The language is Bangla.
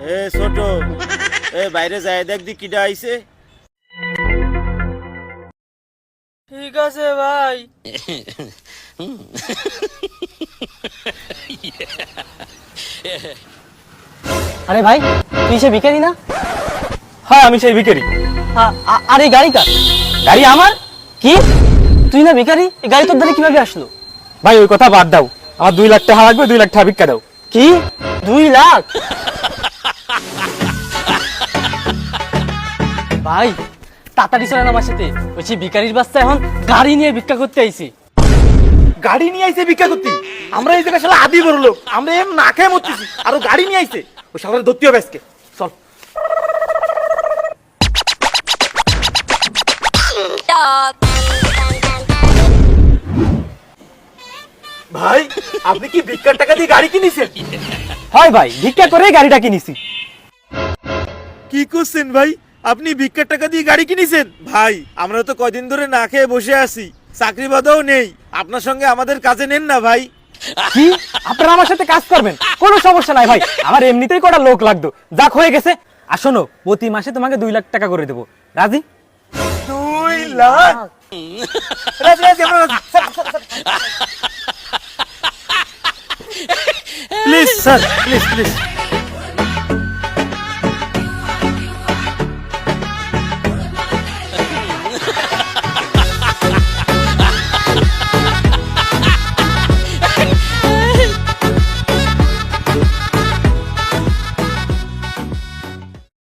এ ছোট, এ বাইরে যায় দেখ দি কিডা আইছে। ঠিক আছে ভাই। আরে ভাই, তুই সে ভিখারি না? হ্যাঁ আমি সেই ভিখারি। আর এই গাড়ি কার? গাড়ি আমার। কি, তুই না ভিখারি? এই গাড়ি তোর ধারে কিভাবে আসলো? ভাই ওই কথা বাদ দাও, আমার 2 লাখ টাকা লাগবে, 2 লাখ টাকা ভিক্ষা দাও। কি, 2 লাখ? ভাই তাড়াতাড়ি চলেন আমার সাথে, ওই যে ভিখারির বাচ্চা এখন গাড়ি নিয়ে ভিক্ষা করতে আইছি। গাড়ি নিয়ে আইছে ভিক্ষা করতে? আমরা এই জায়গায় শালা আদি বড় লোক, আমরা এম না খেয়ে মরতেছি, আরো গাড়ি নিয়ে আইছে। ওই শালার ধরতে হবে আজকে, চল। ভাই আপনি কি ভিক্ষার টাকা দিয়ে গাড়ি কিনেছেন? হয় ভাই, ভিক্ষা করে গাড়িটা কিনেছি। কি করছেন ভাই, আপনি ভিক্ষার টাকা দিয়ে গাড়ি কিনেছেন? ভাই আমরা তো কয়দিন ধরে না খেয়ে বসে আছি, চাকরি বাদাও নেই, আপনার সঙ্গে আমাদের কাজে নেন না ভাই। কি, আপনারা আমার সাথে কাজ করবেন? কোনো সমস্যা নাই ভাই, আমার এমনিতেই কটা লোক লাগতো, যাক হয়ে গেছে। আর শোনো, প্রতি মাসে তোমাকে 2 লাখ টাকা করে দেবো, রাজি? 2 লাখ? রাজি রাজি, আমরা রাজি। Please sir, please please.